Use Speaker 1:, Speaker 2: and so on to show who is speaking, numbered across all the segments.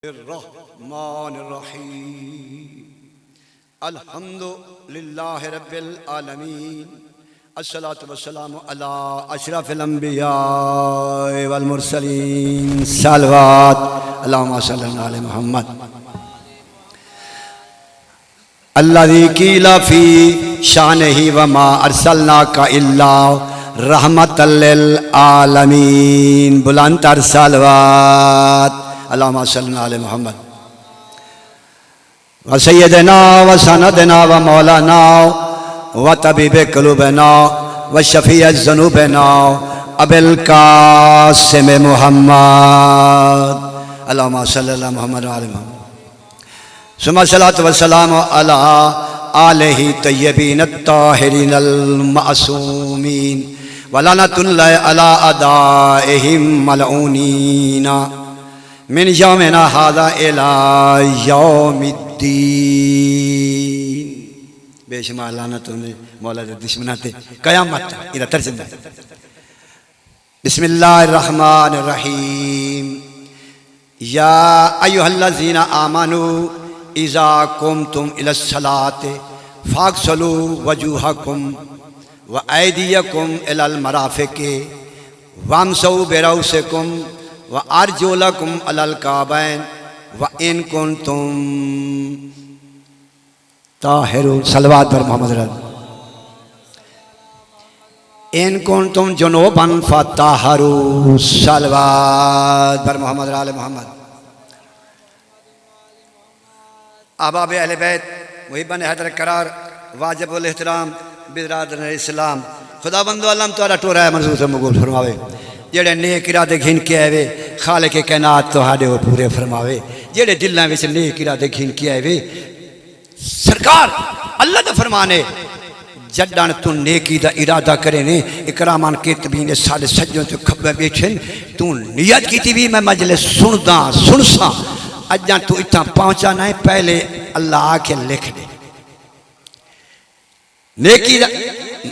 Speaker 1: रहमानिर्रहीम अल्हम्दुलिल्लाहि रब्बिल आलमीन अस्सलातु वस्सलामु अला अशरफिल अंबिया वल मुरसलीन सलवात अल्लाहुम्मा सल्लि अला मुहम्मद अल्लज़ी क़ीला फ़ी शानिही व मा अरसलनाका इल्ला रहमतल लिल आलमीन। बुलंद सलवात अल्लाहुम्मा सल्लि अला मुहम्मद व सय्यदना व सनदना व मौलाना व तबीबे क़ुलूबिना व शफ़ीअ ज़ुनूबिना अबिल क़ासिम मुहम्मद अल्लाहुम्मा सल्लि अला मुहम्मद व आलि मुहम्मद सुम्मा सलातु व सलामु अला आलिहि तय्यबीन अत्ताहिरीन अल मासूमीन व लअनतुल्लाहि अला अदाइहिम मलऊनीना मिन यौमिना हाज़ा इला यौमिद्दीन। बेशुमार लानतों ने मौला के दुश्मना थे क़यामत इधर तर्जुमा। बिस्मिल्लाहिर रहमानिर रहीम या अय्युहल्लज़ीना आमनू इज़ा कुमतुम इलस्सलाति फ़ाग़सिलू वजूहकुम व ऐदियकुम इलल मराफ़िक़ि वम्सहू बिरुऊसिकुम व अर्जुलकुम अलल काबैन व इन कुंतुम ताहिरून। सलवात पर मोहम्मद इन कुंतुम जुनूबन फताहरू। सलवात पर मोहम्मद आले मोहम्मद। अहबाब अहले बैत मुहिब्बान हैदर करार वाजिबुल एहतराम बिरादर इस्लाम खुदाबंदो अल्लाह तोरा टोरा मंजूर से मकबूल फरमावे। जेड़े नेक इरादे घिन के आवे खालिक कायनात तुहाडे वो पूरे फरमावे। जेड़े दिलों विच नेक इरादे घिन के आवे सरकार अल्लाह दा फरमान है जडन तू नेकी दा इरादा करे ने इकरामान केतबी ने सारे सज्जों ते खब्बे बैठे तू नियत कीती भी मैं मजलिस सुनदा सुनसा अजा तू इतना पहुंचा ना है पहले अल्लाह आके लिख दे नेकी दा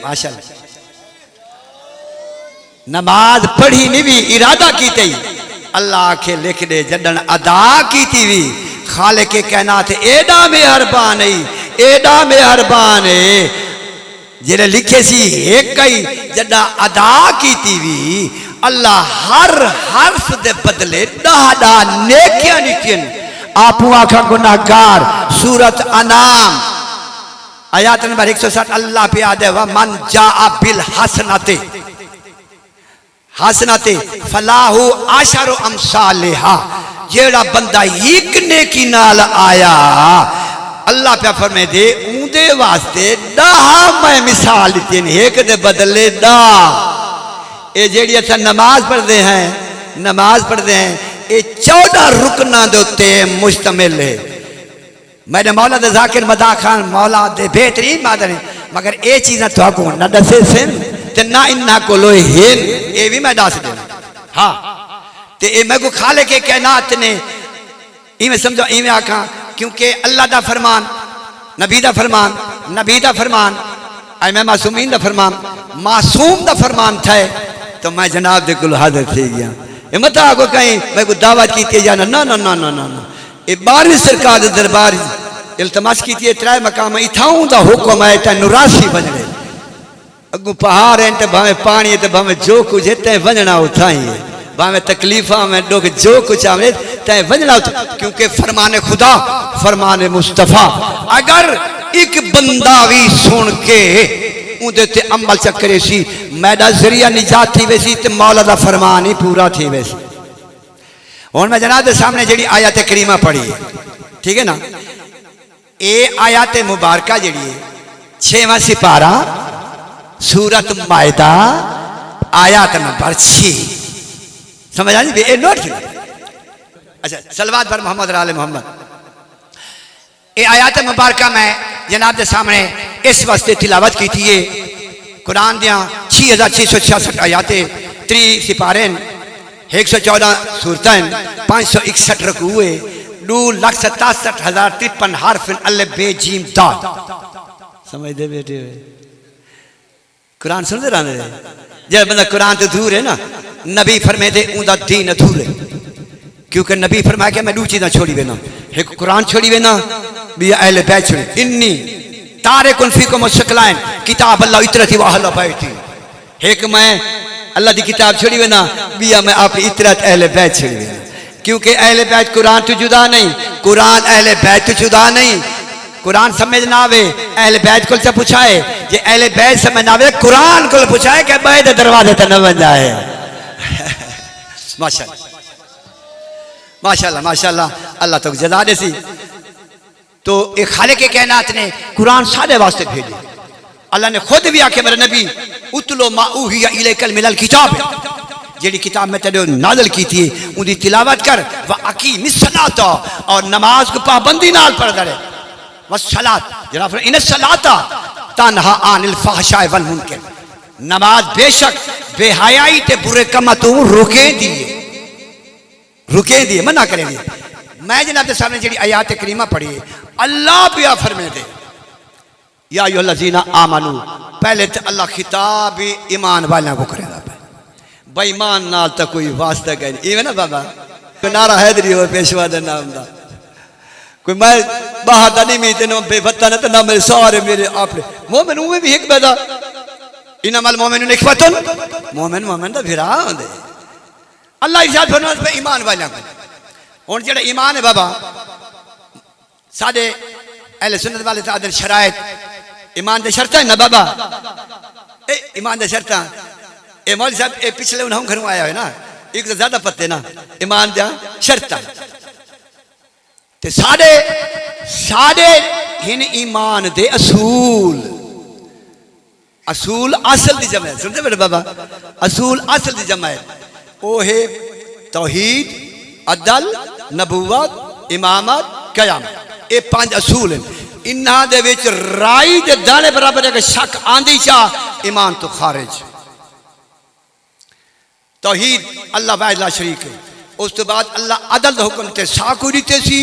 Speaker 1: माशाअल्लाह नमाज पढ़ी नहीं भी इरादा की थी अल्लाह आखे लिख दे जडन अदा की थी भी खाले के कहना थे एडा मेहरबान है एडा मेहरबान है जेरे लिखे सी एक ही जडा अदा की थी भी अल्लाह हर हर्फ दे बदले डाडा नेकियां निकन आपू आखा गुनाहगार। सूरत अनाम आयत नंबर 160 अल्लाह पे आदे व मन जाअ बिल हसनते हसनते फलाहु आशरु अमसालिहा। जेड़ा बंदा एक नेकी नाल आया अल्लाह पे फरमाए दे ऊंदे वास्ते 10 मैं मिसाल दी एक दे बदले 10। ये जेड़ी असा नमाज पढ़ते हैं ये 14 रुकना दे उत्ते मुश्तमिल है। मैंने मौला दे जाकिर मदा खान मौला दे बेहतरीन मादर मगर ये चीज़ा तो आपको न दसे सिन ना इन्ना को लोए हेन ये भी मैं दस देना। हाँ ते ये मैं को खाले के कायनात ने इवें समझो इवें आखा क्योंकि अल्लाह दा फरमान नबी दा फरमान आई मैं मासूमीन दा फरमान मासूम दा फरमान था तो मैं जनाब दे कुल हाजिर थी गया। ये मत आगो कहीं मैं को दावत की जाना ना ना ना ना ना ना ये 12वीं सरकार दे दरबार इल्तमास की 3 मकाम इथाऊं दा हुक्म है ते नुरासी बनने अगू पहाड़ है भावे पानी है भावे जो कुछ है तय वंजना उठाई है भावे तकलीफा में डोक जो कुछ आवे तय वंजना क्योंकि फरमाने खुदा फरमाने मुस्तफा अगर एक बंदा भी सुन के उदे ते अमल चक्रे सी मैडा जरिया निजात थी वैसी ते मौला दा फरमान ही पूरा थी वैसी। हुण मैं जनाब दे सामने जेड़ी आयत करीमा पढ़ी है ठीक है ना ये आयत मुबारका जेड़ी है 6वां सिपारा सूरत मायदा आयत नंबर 6 समझ आ जी नोट। अच्छा सलवात पर मोहम्मद आले मोहम्मद। ये आयत मुबारका में जनाब के सामने इस वास्ते तिलावत की थी कुरान दिया 6666 आयतें 3 सिपारे 114 सूरतें 561 रकूए 2,67,053 हर्फ अल्फ बे जीम दाल। समझ दे बेटे कुरान सुनते रहते जब बंदा कुरान तो दूर है ना नबी फरमाते उनका दीन अधूरे क्योंकि नबी फरमाया कि मैं दो चीज़ें छोड़ी वेना, एक कुरान छोड़ी वेना, बी अहले बैत छोड़ी। इन्नी तारे कुनफीकुम मुशकलाइन किताब अल्लाह इतरती वाहला बैठी। एक मैं अल्लाह की किताब छोड़ी वेना, बिया मैं अपनी इतरत अहले बैत छोड़ी वेना। क्योंकि अहले बैत कुरान तो जुदा नहीं, कुरान अहले बैत तो जुदा नहीं। कुरान समझ ना आवे अहले बैत को से पूछाए, जे अहले बैत समझ ना आवे कुरान को पूछाए कि बैत दरवाजे तक न बन जाए। माशाल्लाह माशाल्लाह माशाल्लाह, अल्लाह तो जज़ा देसी। तो एक खालिक के कायनात ने कुरान सारे वास्ते भेजे। अल्लाह ने खुद भी आके मेरे नबी उतलो मा उहिया इलैकल मिनल किताब, जेडी किताब में तेरे नाज़िल की थी उनकी तिलावत कर। व अकीमिस सलात, और नमाज को पाबंदी नाल पढ़ दे। व सलात जनाब इन सलाता तनहा अनिल फहशाए वल मुनकर, नमाज बेशक बेहयाई ते बुरे काम तो रोके दिए मना करेंगे। मैं जनाब के सामने जी आयात करीमा पढ़ी, अल्लाह पिया फरमे दे या अय्युहल्लज़ीना आमनू, पहले तो अल्लाह खिताब ही ईमान वालों को करेगा, बेईमान नाल तो कोई वास्ता गए नहीं। इवें ना बाबा कोई नारा हैदरी हो पेशवा का नाम दा, कोई मैं बाहर का नहीं मीते ना बेवत्ता ना तो ना मेरे सारे मेरे अपने मोमिन में भी एक पैदा इनमल मोमिनुन इख्वतुन, मोमिन मोमिन दा भिरा होंदे। अल्लाह इजाज़त फरमाता है ईमान वालों को। और जेड़ा ईमान है बाबा साडे अहले सुन्नत वाले सादर शरायत ईमान दे शर्तां ना बाबा, ए ईमान दे शर्तां ए मौलवी साहब ए पिछले उन्होंने घर आया है ना, एक तो ज्यादा पत्ते ना ईमान दा शर्तां ते साडे हिन ईमान दे असूल, असूल असल दी जमा है। सुनते बेटे बाबा, असूल असल दी जमा है। ओ है तौहीद, अदल, नबूवत, इमामत, क़यामत, ये पांच असूल हैं। इन्हां दे विच राई दे दाने बराबर अगर शक आंदी चा ईमान तो खारिज। तौहीद अल्लाह वाहिद ला शरीक है। उस तो बाद अल्लाह अदल दा हुक्म ते साकू दीते सी,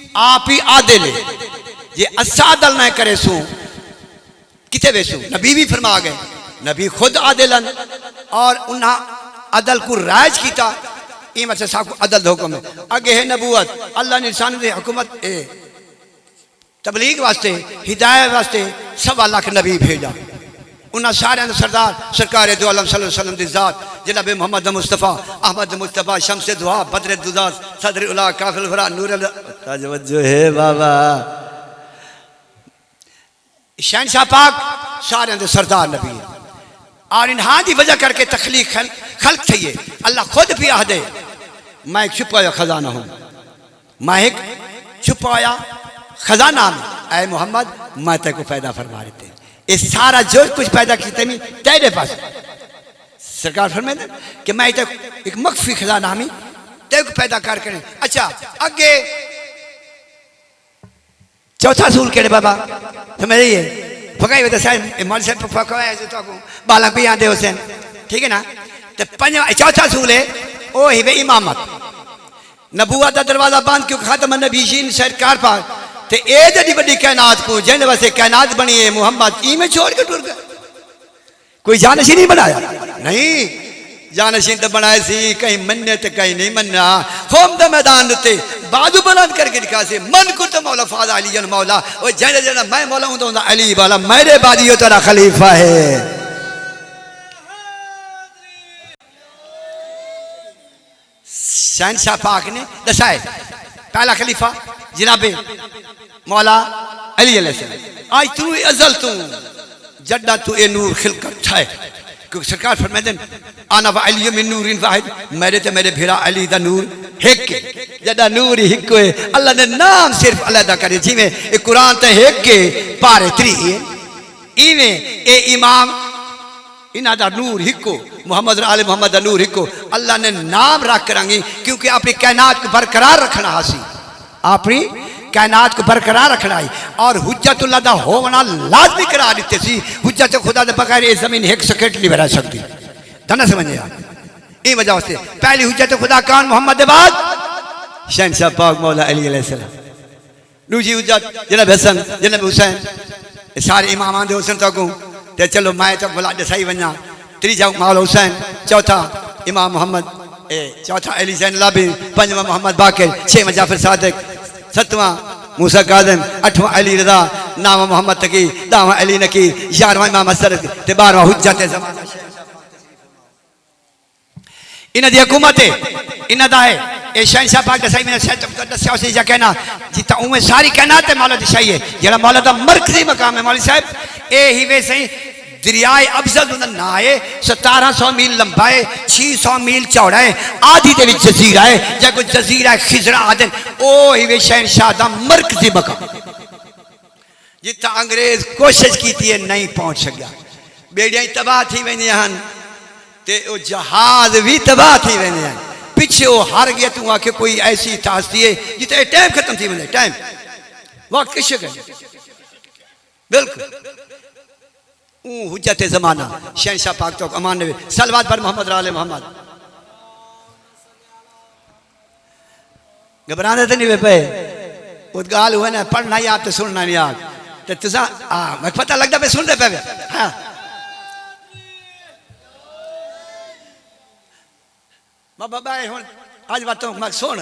Speaker 1: आप ही आदिल है। जे असा अदल ना करे सो किथे वेसू, नबी भी फरमा गए, नबी खुद आदिलन और उन्हां अदल को राज किया। इम से साकू अदल दा हुक्म है। आगे है नबूवत, अल्लाह ने इंसान दे हुकूमत तबलीग वास्ते हिदायत वास्ते 1.25 लाख नबी भेजा। उन्हें सारे सरदार सरकार दो आलम सल्लल्लाहु अलैहि वसल्लम दी जात जनाब मोहम्मद मुस्तफ़ा अहमद मुस्तफ़ा शम्स दुआ बद्र दुजात सदर उला काफिल फरा नूर तवज्जो है बाबा। शहंशाह पाक सारे सरदार नबी है। और इन्हां की वजह करके तखलीक खल्क थी है। अल्लाह खुद भी आह दे मैं एक छुपाया खजाना हूँ, मैं एक छुपाया खजाना हूँ। ऐ मोहम्मद मैं तेरे को पैदा फरमा देते, ये सारा जो कुछ पैदा किया मैं तेरे पास। सरकार फरमाते कि मैं एक मख्फी खजाना हमी तेरे को पैदा कर करें। अच्छा अगे चौथा सूल केड़े बाबा समझ रही फकाई वे साहब मौलवी साहब फकाया जो तो बाला भी आंदे हुसैन, ठीक है ना। तो पंजवा चौथा सूल है ओ है इमामत। नबूवत का दरवाजा बंद क्यों खत्म नबीशीन सरकार पाक ते ए जड़ी बड़ी कायनात को जैसे वैसे कायनात बनी है मोहम्मद ई में छोड़ के टुर गए। कोई जानशी नहीं बनाया, नहीं जानशी तो बनाए सी, कहीं मन्ने तो कहीं नहीं मन्ना। होम द मैदान ते बाजू बुलंद करके दिखा से मन को तो मौला फादा अली जन मौला और जैसे जैसे मैं मौला हूं तो अली वाला मेरे बादी हो तेरा खलीफा है। शहंशाह पाक ने दसाए पहला खलीफा जनाबे मौला अली अलैहिस्सलाम। आज तू अजल तू जड्डा तू ए नूर खिलकत है क्योंकि सरकार फरमाते हैं आना व अली मिन नूरिन वाहिद, मेरे ते मेरे भेरा अली दा नूर एक के जड्डा नूर ही एक है। अल्लाह ने नाम सिर्फ अलग करे जिवें ए कुरान ते एक के पारे 3 इवें ए इमाम इना दा नूर हिको मोहम्मद आले मोहम्मद दा नूर हिको। अल्लाह ने नाम रख करांगे क्योंकि अपनी कायनात को बरकरार रखना हासी, अपनी कायनात को बरकरार रखना है और हुज्जतुल्लाह दा होना लाजमी करार दिते सी। हुज्जत खुदा दे बगैर ये जमीन 1 सेकंड नहीं बना सकती। धना समझे आप ई वजह से पहली हुज्जत खुदा कान मोहम्मद के बाद शहंशाह पाक मौला अली अलैहिस्सलाम। दूसरी हुज्जत जनाब हसन जनाब हुसैन सारे इमाम दे हुसैन तक ते चलो मैं तो बुला दसाई वना। तीजा मौला हुसैन, चौथा इमाम मोहम्मद चौथा अली ज़ैन लाबिन, पंजवा मोहम्मद बाकिर, छठवां जाफर सादिक, सतवां मूसा काज़िम, अठवां अली रज़ा, नावां मोहम्मद तकी, दावां अली नकीर, 11वां इमाम हसन ते 12वां हुज्जत ज़माना। इन्हां दी हुकूमत इन्हां दा है ए शहंशाह पाक दसाई मैंने दस्या उसी जा कहना जिता उमें सारी कहना ते मौला दी शाही है जेड़ा मौला दा मरकजी मकाम है। मौलवी साहब ए ही वे सही दरियाए अफजल उन्दा ना है, 1700 मील लंबा है, 600 मील चौड़ा है, आधी दे विच जजीरा है, जे कोई जजीरा खिजरा आदन ओ ही वे शहंशाह दा मरकजी मकाम जिता अंग्रेज कोशिश की है नहीं पहुंच सकिया। बेड़ियां तबाह थी वेंदियां हन ते ओ जहाज भी तबाह थी वेंदे हैं, पिछे वो हार गया। तू आके कोई ऐसी तास्ती है जिते टाइम खत्म थी वेंदे, टाइम वक्त किश है बिल्कुल हुज्जत ज़माना शहंशाह पाक तो अमान नबी सलवात पर मोहम्मद आले मोहम्मद। घबराने तो नहीं पे वो गाल हुआ ना पढ़ना याद तो सुनना नहीं याद तो तुझा मैं पता लगता पे सुन रहे पे हाँ बाबा आज बात तो मैं सुन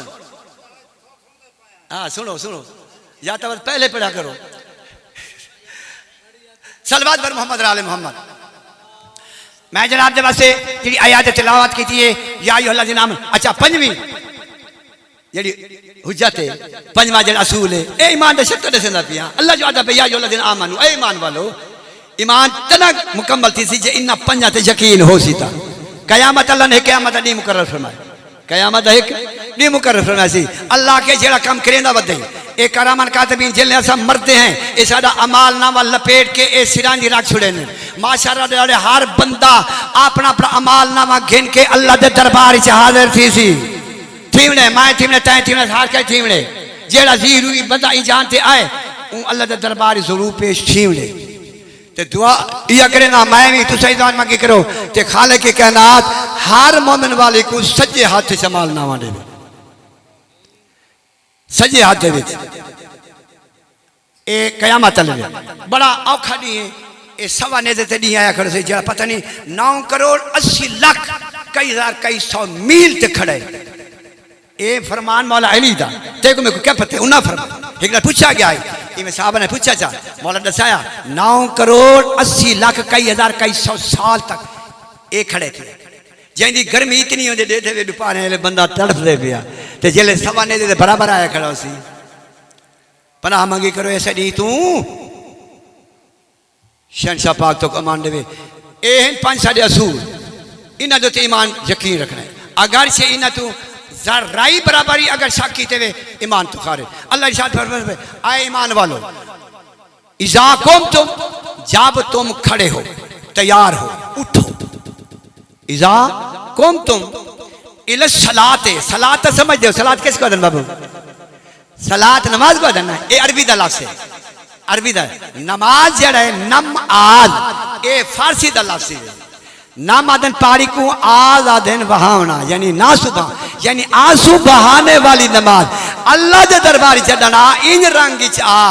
Speaker 1: हाँ सुनो सुनो या तो पहले पढ़ा करो सलवात पर मोहम्मद आले मोहम्मद। मैं जनाब के वास्ते जी आयात तिलावत की थी या अल्लाह नाम अच्छा पंजवीं जी हुज्जत है पंजवा जो असूल है ए ईमान दे शर्त दसंदा पिया अल्लाह जो आदा भैया जो अल्लाह आमनु ए ईमान वालो ईमान तना मुकम्मल थी सी जे इन पंजा ते यकीन हो सी था कयामत अल्लाह ने कयामत दी मुकर्रर फरमाया कयामत एक दी मुकर्रर फरमाया सी अल्लाह के जेड़ा काम करेंदा वदे ए करामन कातबीन जिले असा मरते हैं ये साडा अमाल नामा लपेट के ए सिरां दी रख छुड़े ने माशाअल्लाह दे हर बंदा अपना अपना अमाल नामा गिन के अल्लाह दे दरबार च हाजिर थी सी थीवणे मैं थीवणे तय थीवणे हार के थीवणे जेड़ा जीरूई बंदा ई जान ते आए उ अल्लाह दे दरबार जरूर पेश थीवणे ते दुआ या करे ना मैं भी तुसा इजान मांगी करो ते खालिक के कायनात हर मोमिन वाले को सज्जे हाथ से अमाल नामा दे सजे हाथ दे ए कयामत ले बड़ा औखा दी है ए सवा ने ते दी आया खड़े से जरा पता नहीं 9 करोड़ 80 लाख कई हजार कई सौ मील ते खड़े ए फरमान मौला अली दा ते को मेरे को क्या पता उन्ना फरमान एक बार पूछा गया है इमे साहब ने पूछा जा मौला दसाया 9 करोड़ 80 लाख कई हजार कई सौ साल तक ए खड़े थे जिंदी गर्मी इतनी होंदे देथे वे दुपाने वाले बंदा तड़फ दे पिया ते जेले सवाने दे बराबर आया खड़ा सी पनाह मंगी करो ऐसे दी तू शहंशाह पाक तो अमान देवे ए हैं 5 साडे असूल इना जो ते ईमान यकीन रखना है अगर से इना तू जराई बराबरी अगर शक कीते वे ईमान तो खारे अल्लाह इरशाद फरमाते आए ईमान वालो इज़ा कुंतुम जब तुम खड़े हो तैयार हो उठो इज़ा कुंतुम इला सलात सलात समझ दो सलात किस को बाबू सलात नमाज को है ये अरबी दा लफ्ज़ है अरबी दा नमाज जड़ा है नमाज ये फारसी दा लफ्ज़ है नाम आदन पारी को आज आदन बहावना यानी ना सुबह यानी आंसू बहाने वाली नमाज अल्लाह के दरबार चढ़ना इन रंग आ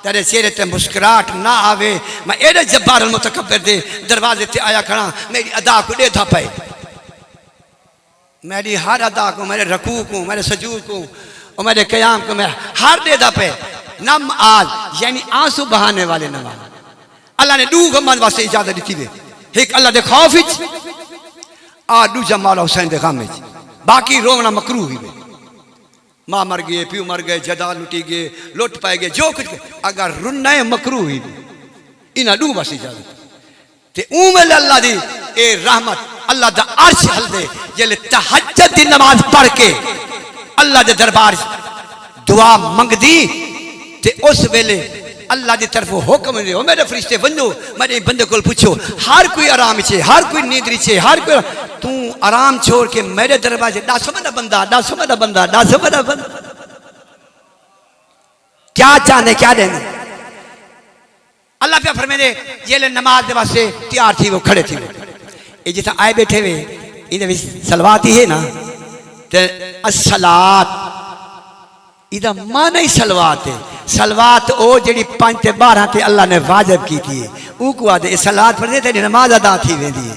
Speaker 1: तेरे चेहरे ते मुस्कुराहट ना आवे मैं एडे जब्बार मुतकब्बिर दे दरवाजे ते आया खड़ा मेरी अदा को दे था पे मेरी हर अदा को मेरे रकू को मेरे सजूद को और मेरे क़याम को मैं हर दे दा पे नम आज यानी आंसू बहाने वाले नमाज अल्लाह ने दू गमन वास्ते इजाजत दी थी एक अल्लाह दे खौफ विच आ दूजा मौला हुसैन दे गम विच बाकी रोना मकरूह ही मां मर गए प्यू मर गए जायदाद लुटी गए लुट पाए गए जो कुछ अगर रुन्ना मकरूह ही इना दू बस इजाजत ते उमल अल्लाह दी ए रहमत अल्लाह दा अर्श हल दे जेले तहज्जुद दी नमाज पढ़ के अल्लाह दे दरबार दुआ मंगदी ते उस वेले अल्लाह की तरफ हुक्म दे मेरे फरिश्ते वनो मेरे बंदे को पूछो हर कोई आराम चे हर कोई नींदरी चे हर कोई तू आराम छोड़ के मेरे दरवाजे दस बड़ा बंदा क्या चाहने क्या देने अल्लाह पे फरमाए दे ये ले नमाज के वास्ते तैयार थी वो खड़े थी ये जितना आए बैठे हुए इधर सलवात ही है ना ते अस्सलात इदा माना ही सलवात है सलवात ओ जड़ी 5 ते 12 ते अल्लाह ने वाजिब की थी ऊ को आदे सलात पढ़दे ते नमाज अदा थी वेंदी है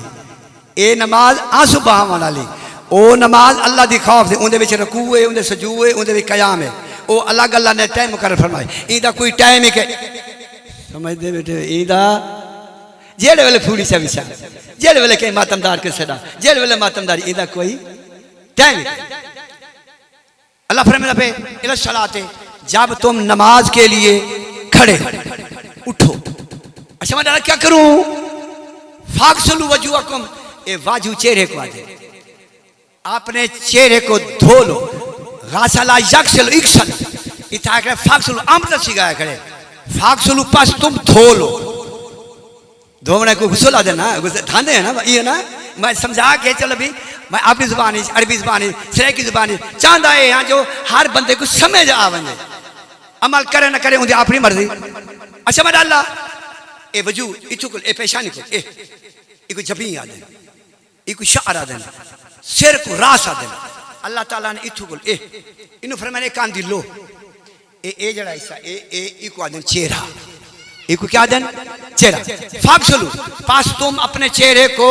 Speaker 1: ए नमाज आंसू बहावन वाली ओ नमाज अल्लाह दी खौफ से उनदे विच रकू है उनदे सजू है उनदे विच कयाम है ओ अलग अल्लाह ने टाइम मुकर्रर फरमाए इंदा कोई टाइम है के समझदे बेटे इंदा जेड़े वेले फूड़ी सा विशा जेड़े वेले के मातमदार के सदा जेड़े वेले मातमदारी इंदा कोई टाइम अल्लाह फरमाता पे इला सलाते जब तुम नमाज के लिए खड़े उठो अच्छा मैं क्या करूं फागसलू वजूहकुम ए वाजू चेहरे को आदे अपने चेहरे को धो लो गासला यक्सल इक्सल इता करे फागसलू आमद सिगाया करे फागसलू पास तुम धो लो धोने को गुस्सा ला देना गुस्सा ठाने है ना ये ना मैं समझा के चलो भी मैं अपनी जुबानी अरबी जुबानी सराइकी जुबानी चाहता है यहाँ जो हर बंदे को समझ आवे अमल करे ना करे उनकी अपनी मर्जी अच्छा मैं डाला ए वजू इचुकुल ए पेशानी को ए इको जबी आ देना इको शार आ देना सिर को रास आ देना अल्लाह ताला ने इचुकुल ए इन्हों फरमाने कान दी लो ए जड़ा हिस्सा ए इको आ देना चेहरा इको क्या देन चेहरा फागसलू पास तुम अपने चेहरे को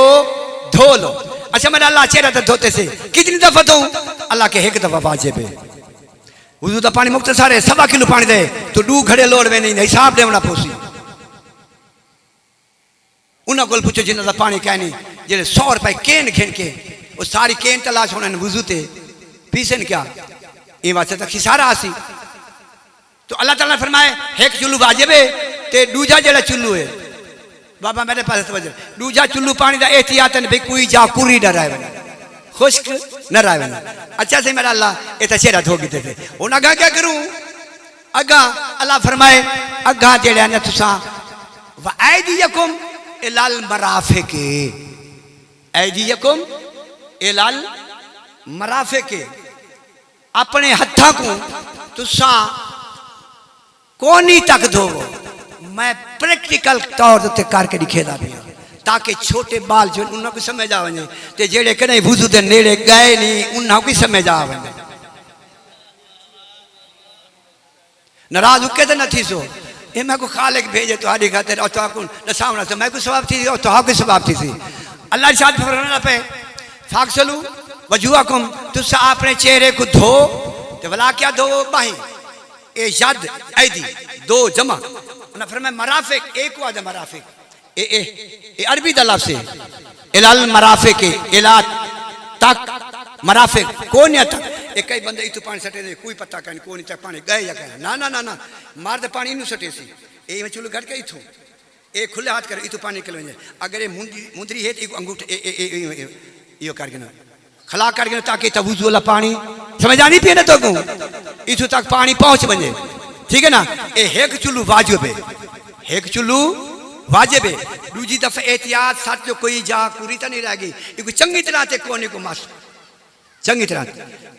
Speaker 1: धो लो अच्छा मैं अल्लाह चेहरा तो धोते से कितनी दफा धो अल्लाह के एक दफा वाजिब है वुजू का पानी मुख्तसर है 1.25 किलो पानी दे तो 2 घड़े लोड़ में नहीं हिसाब देवना पोसी उन्होंने को पूछो जिन्होंने पानी क्या नहीं जेडे 100 रुपए केन खेन के वो सारी केन तलाश होने वुजू ते पीसन क्या ये वास्ते तक खिसारा आसी तो अल्लाह ताला ने फरमाए एक चुल्लू वाजिब है ते दूजा जेड़ा चुल्लू है बाबा मेरे पास तवज्जो दूजा चुल्लू पानी दा एहतियात ने भाई कोई जा कुरी न रहे खुश्क न रहे अच्छा से मेरा अल्लाह ए तो चेहरा धो के दे हुन अगा क्या करूं अगा अल्लाह फरमाए अगा जेड़ा ने तुसा व ऐदियकुम इलाल मराफिके ऐदियकुम इलाल मराफिके अपने हत्था को तुसा कोनी तक धोवो मैं प्रैक्टिकल तौर ते करके दिखेदा भी ताकि छोटे बाल जो उन्हें को समझ आ वने ते जेड़े कने वुजू दे नेड़े गए नहीं उन्हें को समझ आ वने नाराज होके तो नहीं सो ये मैं को खालिक भेजे तुम्हारी खातिर और तो न सामने से मैं को सवाब थी और तो को सवाब थी अल्लाह शाद फरमाना पे फागसलू वजूहकुम तुसा अपने चेहरे को धो ते भला क्या धो बाही ए यद ऐदी 2 जमा ना फरमाए मराफिक एक को आदम मराफिक ए अरबी दा लफ्ज़ है इलाल मराफिक इला तक मराफिक कौन या तक एक कई बंदे इतु पानी सटे दे कोई पता कहीं कोई तक पानी गए या कहीं ना ना ना ना मार दे पानी नु सटे सी ए में चुल्लू घट के इथो ए खुले हाथ कर इतु पानी निकल अगर ये मुंदरी है एक अंगूठे यो करके ना खला करके ताकि तवुजू वाला पानी समझ आनी पिए ना तो को इथु तक पानी पहुंच बने ठीक है ना ए एक चुल्लू वाजिब है एक चुल्लू वाजिब है दूजी दफा एहतियात साथ जो कोई जा पूरी तो नहीं रहेगी इको चंगी तरह से कोने को मास चंगी तरह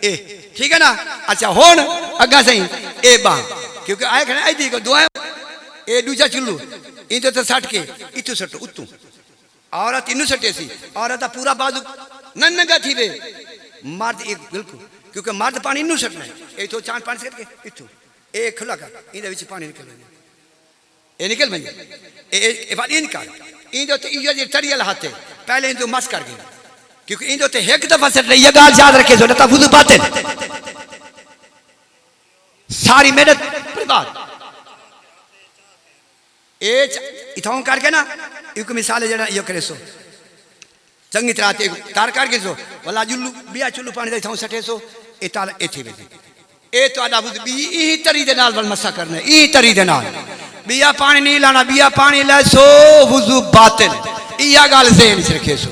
Speaker 1: ए ठीक है ना अच्छा होन अगा सही ए बा क्योंकि आए खने आई दी को दुआ ए दूजा चुल्लू इन तो सट के इतु सट उतु औरत इनु सटे सी औरत पूरा बाजू नन्नगा थी वे मर्द एक बिल्कुल क्योंकि मर्द पानी इनु सटना है ए तो चांद पानी सट के इतु ए खुला कर इंदे विच पानी निकल ए निकल बन ए बात इनका इंदो ते इयो जे तरियल हाथे पहले इंदो मस कर गई क्योंकि इंदो ते एक दफा सट ये गाल याद रखे जो ना वुजू बात सारी मेहनत बर्बाद ए इथों करके ना एक मिसाल जरा यो करे सो चंगी तरह ते तार करके सो वाला जुल्लू बिया चुल्लू पानी दे इथों सटे सो ए ताल एथी वे ए तो आदा वुजू बी ई तरी दे नाल मसा करना ई तरी दे नाल बिया पानी नहीं लाना बिया पानी ले सो वुजू बातिल इया गाल ज़हन से रखे सो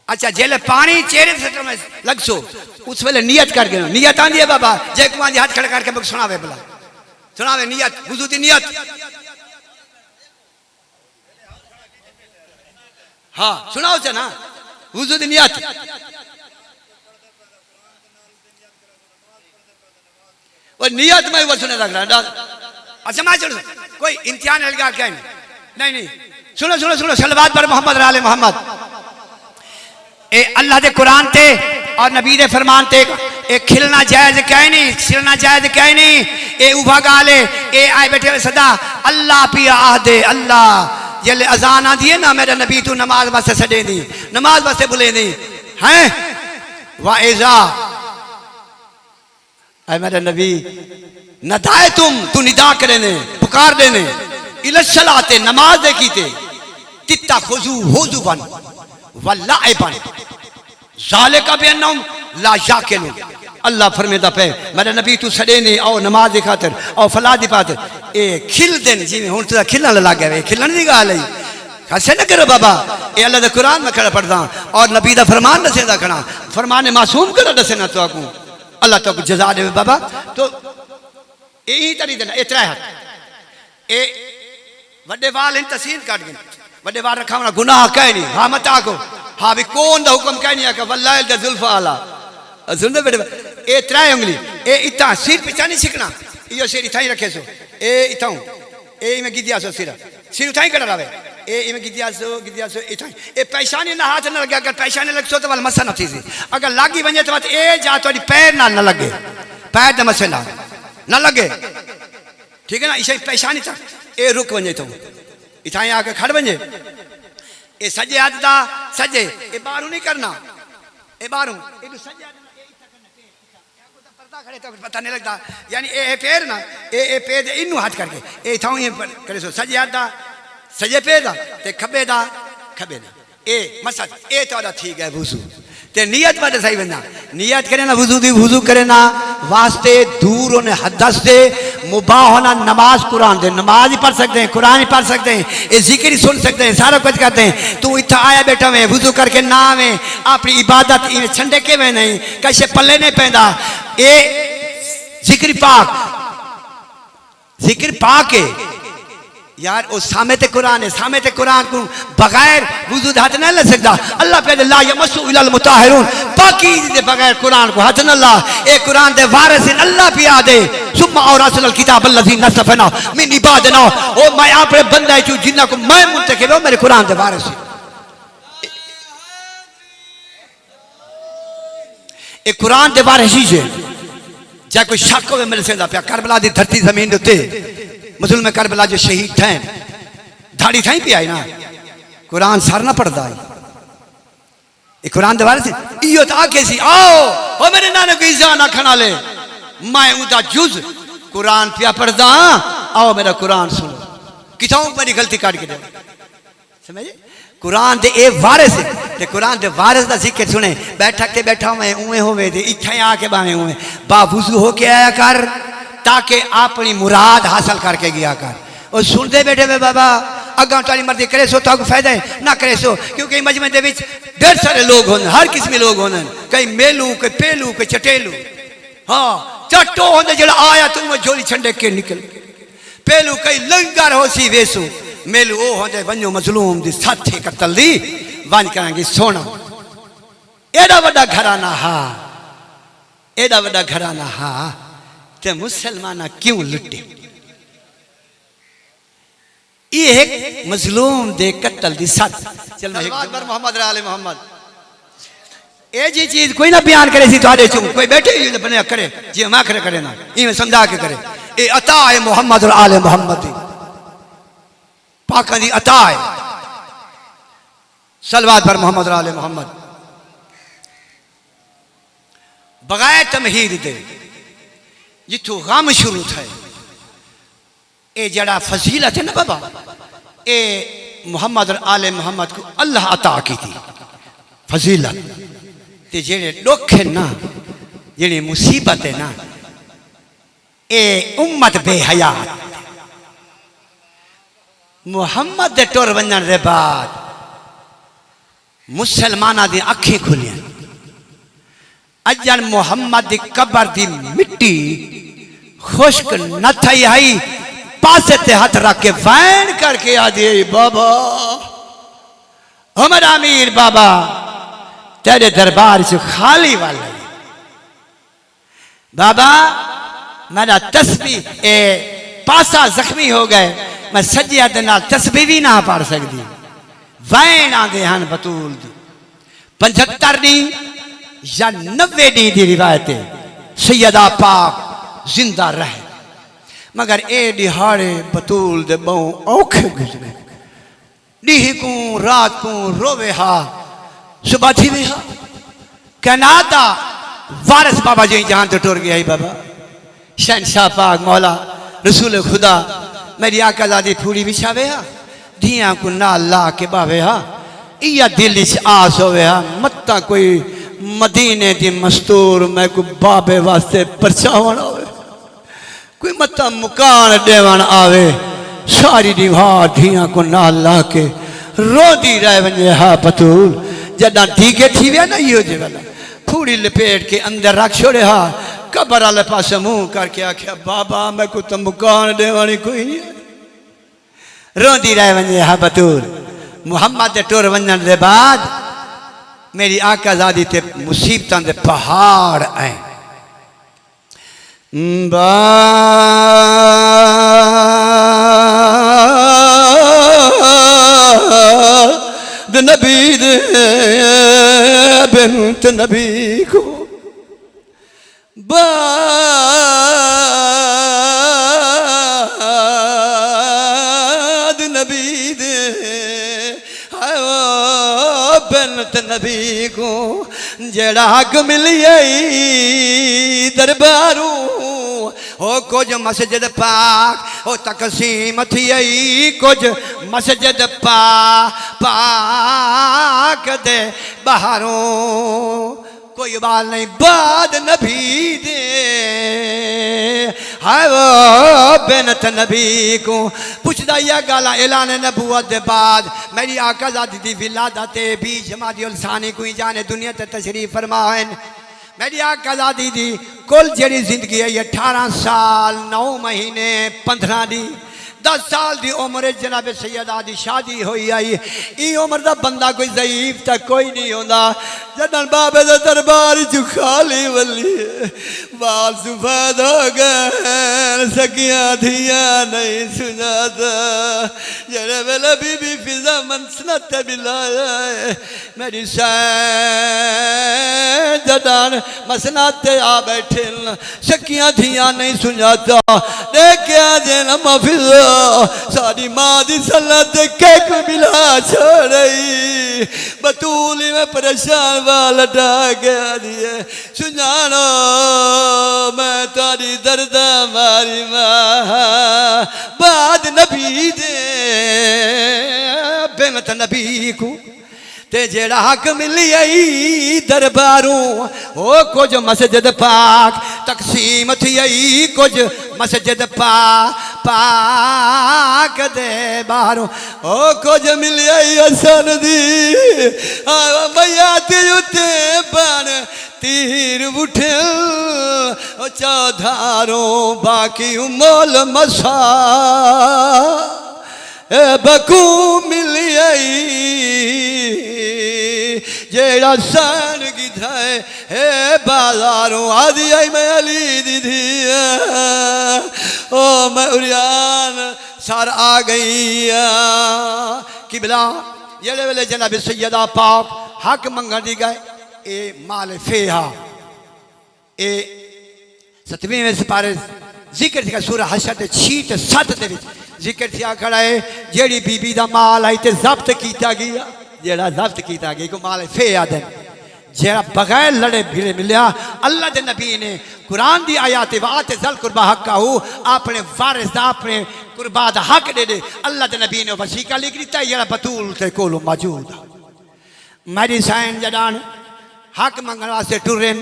Speaker 1: अच्छा जेले पानी चेहरे से में लग सो उस वेले नियत कर गयो नियत आंदी है बाबा जय कुमार जी हाथ खड़ा करके मुझे सुनावे भला सुनावे नियत वुजू दी नियत हाँ सुनाओ से ना वुजू दी नियत वो नियत में वो सुने लग रहा अच्छा मैं चलो कोई इम्तिहान लगा क्या नहीं सुनो सुनो सुनो सलवात पर मोहम्मद आले मोहम्मद ए अल्लाह दे कुरान ते और नबी दे फरमान ते ए खिलना जायज कह नहीं खिलना जायज कह नहीं ए उभा गाले ए आए बैठे सदा अल्लाह पिया आहदे अल्लाह जले अजान आंदी है ना मेरा नबी तू नमाज वास्ते सडे दी नमाज वास्ते बुले नहीं हैं वाइजा ऐ मेरे नबी नदाए तू निदा करे ने पुकार देने इलशलाते नमाज दे कीते तित्ता खुजू होजू बन वल्लाए बन जाले का भी अन्नम ला याकिलु अल्लाह फरमाता पे मेरे नबी तू सड़े ने आओ नमाज दी खातिर आओ फला दी खातिर ए खिल देन जिवें हुन तुदा खिलन लग गया खिलन दी गल है ऐसे न करो बाबा ये अल्लाह दे कुरान में खड़ा पढ़दा और नबी दा फरमान दसेदा खड़ा फरमान मासूम कर दसे ना तो को अल्लाह तो जजा दे बाबा तो यही तरी देना इतना है ए वड्डे वाल इन तसील काट गए वड्डे वाल रखा गुनाह कह नहीं हाँ मत आको हाँ भी कौन दा हुक्म कह नहीं आका वल्लाह दा जुल्फा आला सुन दे बेटे ए त्रै उंगली ए इता सिर पिछा नहीं छिकना यो सिर इथा ही रखे सो ए इथाऊ ए में गिदिया सो सिर उठाई कर रहा ए में गिदिया सो इथा ए पैशानी ना हाथ न लगे अगर पैशानी लग सो तो वाल मसा न थी अगर लागी वने तो ए जा तोड़ी पैर ना न लगे पैर दा मसला न लगे ठीक है ना इसे पैशानी था ए रुक वने तो इथा आके खड़ वने ए सजे हाथ दा सजे ए बारू नहीं करना ए बारू ए तो सजे हाथ खड़े तो पता नहीं लगता यानी ए पैर ना ए पैर इनू हाथ करके ए थाऊ ये करे सो सजे हाथ दा सजे पैर दा ते खबे दा ए मसद ए तो ठीक है वुजू ते नियत वाले सही बंदा नियत करे ना वुजू दी वुजू करे ना वास्ते दूर होने हदस दे मुबाह होना नमाज कुरान दे नमाज ही पढ़ सकते हैं कुरान ही पढ़ सकते हैं ये जिक्र ही सुन सकते हैं सारा कुछ करते हैं तू इतना आया बेटा में वुजू करके ना में अपनी इबादत इन्हें छंडे के में नहीं कैसे पल्ले नहीं पैदा ए जिक्र पाक है यार वो सामते कुरान है सामते कुरान को बगैर वुजू हाथ नहीं ले सकता अल्लाह पे ला यमसु इलल मुताहिरून बाकी दे बगैर कुरान को हाथ न ला ए कुरान दे वारिस अल्लाह पिया दे सुम्मा और असल किताब अल्लज़ी नसफना मिन इबादना ओ मैं अपने बंदा चू जिन्ना को मैं मुंतखब हो मेरे कुरान दे वारिस ए कुरान दे वारिस ही है चाहे कोई शक हो मेरे से पे करबला दी धरती जमीन दे मुसलमान करबला जो शहीद थे धाड़ी थाई पे आई ना कुरान सर ना पढ़ता है कुरान दे वारिस इयो तो आके सी आओ ओ मेरे नाने को इज़ा ना खना ले मैं उदा जुज कुरान पिया पढ़दा आओ मेरा कुरान सुनो किथाऊ मेरी गलती काट के दे समझे कुरान दे ए वारिस ते कुरान दे वारिस दा जिक्र सुने बैठक ते बैठा मैं उवे होवे दे इथे आके बावे उवे बावुजू होके आया कर ताकि अपनी मुराद हासिल करके गया कर और सुनते बैठे वे बाबा अगा ताली मर्जी करे सो तो फायदा है ना करे सो क्योंकि मजमे दे विच ढेर सारे लोग होने हर किस्म के लोग होने कई मेलू कई पेलू कई चटेलू हाँ चट्टो होने जड़ा आया तुम झोली छंडे के निकल पेलू कई लंगर हो सी वेसू मेलू ओ होंदे वन्यो मजलूम दी साथे कतल दी वन करांगे सोना एडा बड़ा घराना हा एडा बड़ा घराना हा ते मुसलमाना क्यों लुटे ये एक मजलूम दे कतल दी साथ चल मोहम्मद आले मोहम्मद ए जी चीज कोई ना बयान करे सी थारे चू कोई बैठे ही बने करे जी हम आखरे करे ना इवें समझा के करे ए अता है मोहम्मद और आले मोहम्मद पाक दी अता है सलवात पर मोहम्मद और आले मोहम्मद बगैर तमहीद दे जिथों गम शुरू थे ए जड़ा फजीलत है ना बाबा ए मोहम्मद और आले मोहम्मद को अल्लाह अता की थी फजीलत ते जेड़े दुख है ना जेड़ी मुसीबत है ना ए उम्मत बेहयात मुहम्मद दे टुर वंजण दे बाद मुसलमाना दी अखीं खुलियां अजन मुहम्मद दी कबर दी मिट्टी खुश्क न थई आई पासे ते हाथ रख के वैन करके आ दे बाबा हमारा अमीर बाबा तेरे दरबार से खाली वाला बाबा मेरा तस्बीह ए पासा जख्मी हो गए मैं सज्जिया दे नाल तस्बीह भी ना पढ़ सकती वैन आंदे हन बतूल दी 75 दी या 90 दी दी रिवायत है सैयदा पाक जिंदा रहे मगर ए दिहाड़े बतूल दे बहु औखे गुजरे डी को रात को रोवे हा सुबह थी वे हा कनादा वारिस बाबा जी जहां तो टुर गया ही बाबा शहनशाह पाक मौला रसूल खुदा मेरी आका दादी फूड़ी बिछावे हा धिया को ना ला के बावे हा इया दिल आस होवे हा मत्ता कोई मदीने दी मस्तूर मैं को बाबे वास्ते परछावण आवे कोई मत्ता मुकान देवण आवे सारी दीवार धिया को ना ला के रोदी रह वने हा बतूल जदा ठीके थी वे ना यो जगह फूड़ी लपेट के अंदर रख छोड़े हा कबर वाले पास मुंह करके आख्या बाबा मैं को तो मुकान देवानी कोई नहीं रोंदी रह वने हा बतूल मुहम्मद टुर वजन दे बाद मेरी आका ज़ादी ते मुसीबतां दे पहाड़ आए नबी दे बिन्त नबी को बाद नबी दे बिन्त नबी को जड़ा हक मिली दरबारू हो कुछ मस्जिद पाक हो तकसीम थी कुछ मस्जिद पाक दे बाहरों कोई बाल नहीं बाद नबी दे हाय वो बेनत नबी को पुछदा या गाला ऐलान नबूवत दे बाद मेरी आका ज़ादी दी विलादत भी जमादियुल सानी कोई जाने दुनिया ते तशरीफ फरमाएं मेरी आका ज़ादी दी कुल जड़ी जिंदगी है 18 साल 9 महीने 15 दी 10 साल दी उम्र जनाब सैयदा दी शादी हुई आई ई उम्र दा बंदा कोई ज़ईफ तक कोई नहीं होंदा जदन बाबे दा दरबार चु खाली वली बाल सुफाद हो गए सकियां धिया नहीं सुनाता जरे वेले बीबी फिजा मनसनत बिलाया मेरी जदन मसनत आ बैठे सकियां धिया नहीं सुनाता देखिया जेन मफिजा सारी माँ दी सल्लत के को मिला छोड़ी बतूली में परेशान वाल डा गया दिए सुनानो मैं तारी दर्द मारी माँ बाद नबी दे बिन्त नबी को ते जेड़ा हक मिली आई दरबारों ओ कुछ मस्जिद पाक तकसीम थी आई कुछ मस्जिद पाक दे बाहरों ओ कुछ मिली आई हसन दी मैया ते उते बन तीर उठे ओ चौधारों बाकी मोल मसा बकू मिली आई जेड़ा सन गिधाए हे बाजारों आदि आई मैं अली दीदी ओ मैं उरियान सर आ गई किबला ये वेले जनाब सैयदा पाक हक मंगन दी गए ए माल फेहा ए 7वें सिपारे जिक्र थी सूरह हशर 6 ते 7 दे विच जिक्र थी खड़ा है जेड़ी बीबी दा माल आई ते जब्त कीता गया जेड़ा जब्त किया गया को माल फे आदन जेड़ा बगैर लड़े भिड़े मिलया अल्लाह के नबी ने कुरान दी आयत वात जल कुर्बा हक काहू अपने वारिस दा अपने कुर्बा दा हक दे दे अल्लाह के नबी ने वसीका लिख दिता जेड़ा बतूल ते कोलो मौजूद मेरी साइन जडान हक मंगण वास्ते टुरन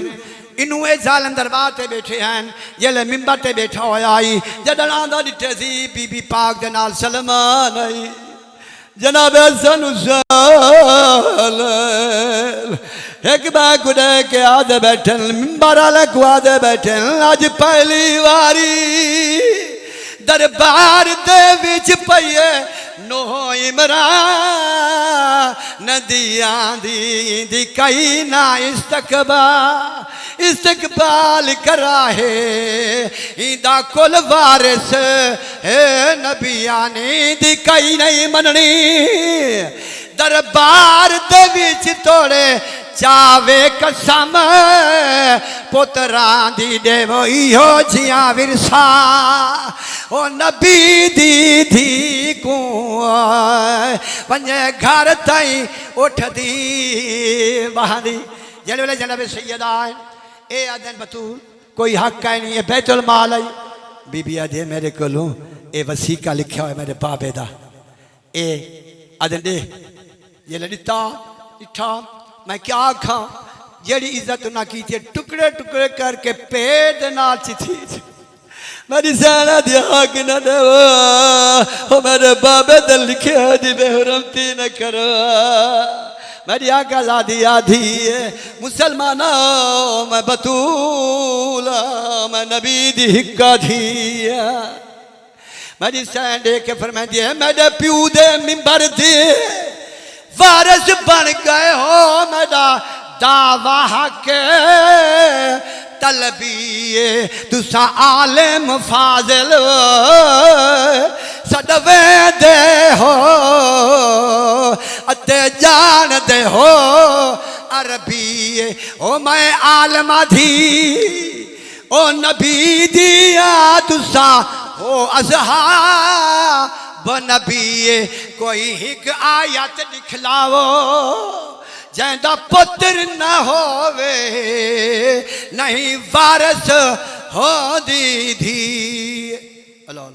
Speaker 1: इनू ए जालन दरबार ते बैठे हैं जेले मिंबर ते बैठा होया आई जदन आंदा दिते सी बीबी पाक दे नाल सलमान आई जनाब हसन हुसैन एक बार कुड़े के आदे बैठन मिंबर वाले को आदे बैठन आज पहली वारी दरबार दे विच पईए नो इमरान नदियां दी कई ना इस्तकबाल करा है इंदा कुल वारिस है नबियां ने दी कई नहीं मननी दरबार दे विच तोड़े चावे कसम पुत्रां दी देवो इहो जिया विरसा ओ नबी दी धी को वने घर ताई उठदी बहादी जेड़े वेले जनाब सैयदा है ए आदन बतूल कोई हक है नहीं, बैतुल माल है। बीबी आदे मेरे कोलों ए वसीका लिखा है मेरे बाबे दा, ए आदन दे ये लड़िता इठा मैं क्या खा, जेड़ी इज्जत ना की थी टुकड़े टुकड़े करके पेट नाल चिथी मेरी सेना दिया कि न दे वो मेरे बाबे दे लिखे दी बेहरमती न करो। मेरी आका जादी आधी मुसलमानों मैं बतूला मैं नबी दी हिक्का धिया। मेरी सैन दे के फरमाई दिए मेरे प्यू दे मिंबर दे वारिस बन गए हो, मेरा दावा के तलबीए तुसा आलिम फाजिल सदवे दे हो अते जान दे हो अरबी ओ मैं आलमा धी ओ नबी दिया तुसा ओ अजहा नबी कोई हिक आयत दिखलाओ जैदा पुत्र न होवे नहीं वारस हो दी धी। अल्लाह